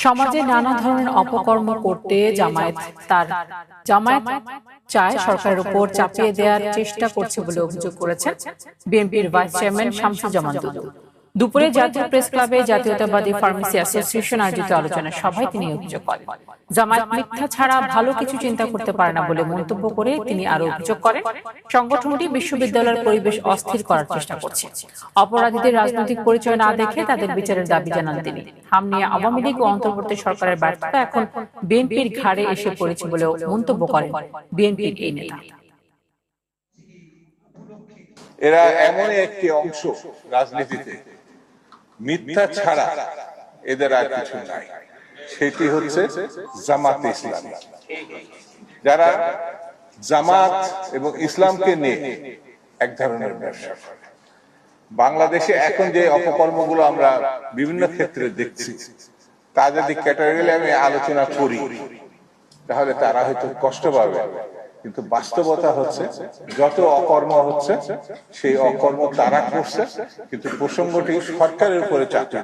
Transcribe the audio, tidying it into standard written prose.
সমাজে নানা ধরনের অপকর্ম করতে জামায়াত চায় সরকারের উপর চাপিয়ে দেওয়ার চেষ্টা করছে বলে অভিযোগ করেছেন বিএনপির ভাইস চেয়ারম্যান শামসুজ্জামান দুদু। দুপুরে জাতীয় প্রেস ক্লাবে জাতীয়তাবাদী ফার্মেসি অ্যাসোসিয়েশন আয়োজিত আলোচনা সভায় তিনি অভিযোগ করেন, জামায়াত মিথ্যা ছাড়া ভালো কিছু চিন্তা করতে পারে না বলে মন্তব্য করে তিনি আরো অভিযোগ করেন, সংগঠনটি বিশ্ববিদ্যালয়ের পরিবেশ অস্থির করার চেষ্টা করছে। অপরাধীদের রাজনৈতিক পরিচয় না দেখে তাদের বিচারের দাবি জানান তিনি। হাম নিয়ে আওয়ামী লীগ ও অন্তর্বর্তী সরকারের ব্যর্থতা এখন বিএনপির ঘাড়ে এসে পড়েছে বলেও মন্তব্য করেন বিএনপির এই নেতা। এরা এমন একটি অংশ রাজনীতিতে, মিথ্যা ছাড়া এদের আর কিছু নাই, সেটি হচ্ছে জামাত ইসলামী। যারা জামাত এবং ইসলামকে নিয়ে এক ধরনের ব্যবসা করে। বাংলাদেশে এখন যে অপকর্মগুলো আমরা বিভিন্ন ক্ষেত্রে দেখছি, তা যদি ক্যাটাগরিতে আমি আলোচনা করি তাহলে তারা হয়তো কষ্ট পাবে, কিন্তু বাস্তবতা হচ্ছে যত অকর্ম হচ্ছে সেই অকর্ম তারা করছে, কিন্তু প্রসঙ্গটি সরকারের উপরে চাপিয়ে